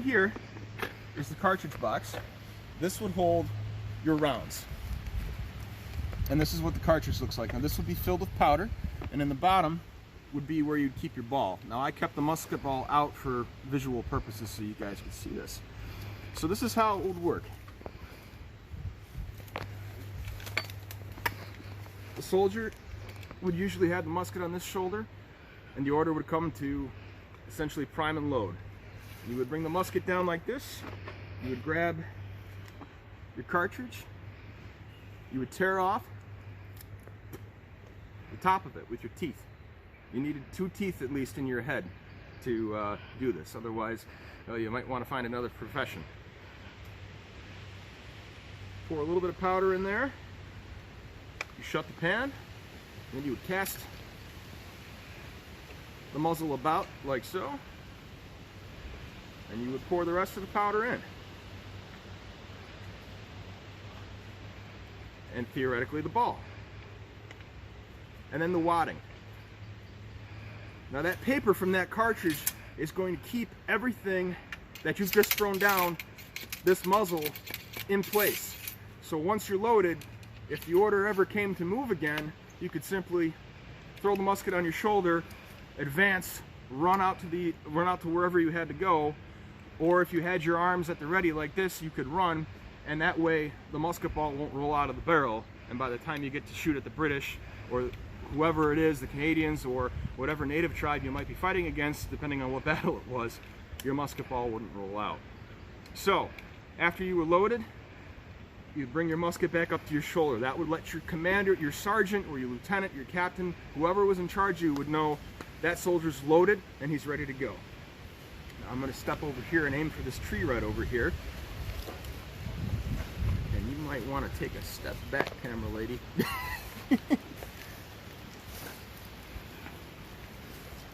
right here is the cartridge box. This would hold your rounds. And this is what the cartridge looks like. Now this would be filled with powder, and in the bottom would be where you'd keep your ball. Now I kept the musket ball out for visual purposes so you guys could see this. So this is how it would work. The soldier would usually have the musket on this shoulder, and the order would come to essentially prime and load. You would bring the musket down like this, you would grab your cartridge, you would tear off the top of it with your teeth. You needed 2 teeth at least in your head to do this, otherwise you might want to find another profession. Pour a little bit of powder in there, you shut the pan, and then you would cast the muzzle about like so, and you would pour the rest of the powder in. And theoretically the ball. And then the wadding. Now that paper from that cartridge is going to keep everything that you've just thrown down this muzzle in place. So once you're loaded, if the order ever came to move again, you could simply throw the musket on your shoulder, advance, run out to wherever you had to go, or if you had your arms at the ready like this, you could run, and that way the musket ball won't roll out of the barrel, and by the time you get to shoot at the British or whoever it is, the Canadians or whatever native tribe you might be fighting against, depending on what battle it was, your musket ball wouldn't roll out. So after you were loaded, you'd bring your musket back up to your shoulder. That would let your commander, your sergeant or your lieutenant, your captain, whoever was in charge of you would know that soldier's loaded and he's ready to go. Now I'm going to step over here and aim for this tree right over here. And you might want to take a step back, camera lady.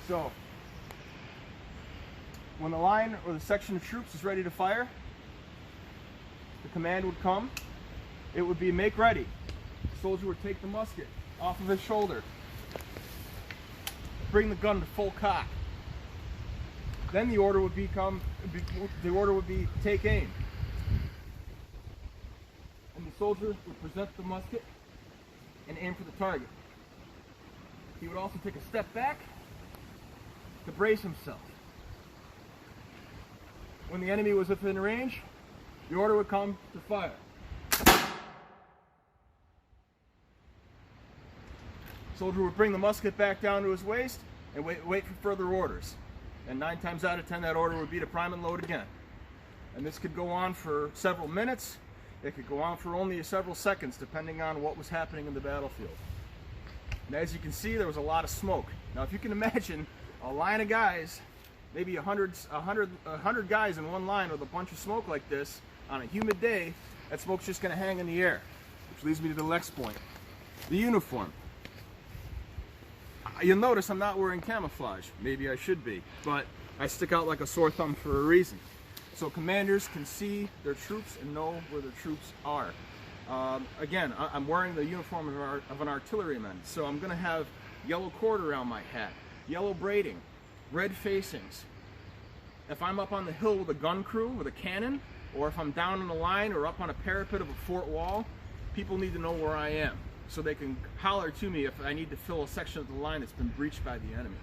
So, when the line or the section of troops is ready to fire, the command would come. It would be make ready. The soldier would take the musket off of his shoulder, bring the gun to full cock. Then the order would be take aim. And the soldier would present the musket and aim for the target. He would also take a step back to brace himself. When the enemy was within range, the order would come to fire. Soldier would bring the musket back down to his waist and wait for further orders. And 9 times out of 10 that order would be to prime and load again. And this could go on for several minutes. It could go on for only several seconds depending on what was happening in the battlefield. And as you can see, there was a lot of smoke. Now if you can imagine a line of guys, maybe 100 guys in one line with a bunch of smoke like this on a humid day, that smoke's just going to hang in the air. Which leads me to the next point. The uniform. You'll notice I'm not wearing camouflage. Maybe I should be, but I stick out like a sore thumb for a reason. So commanders can see their troops and know where their troops are. Again, I'm wearing the uniform of an artilleryman, so I'm going to have yellow cord around my hat, yellow braiding, red facings. If I'm up on the hill with a gun crew, with a cannon, or if I'm down in the line or up on a parapet of a fort wall, people need to know where I am so they can holler to me if I need to fill a section of the line that's been breached by the enemy.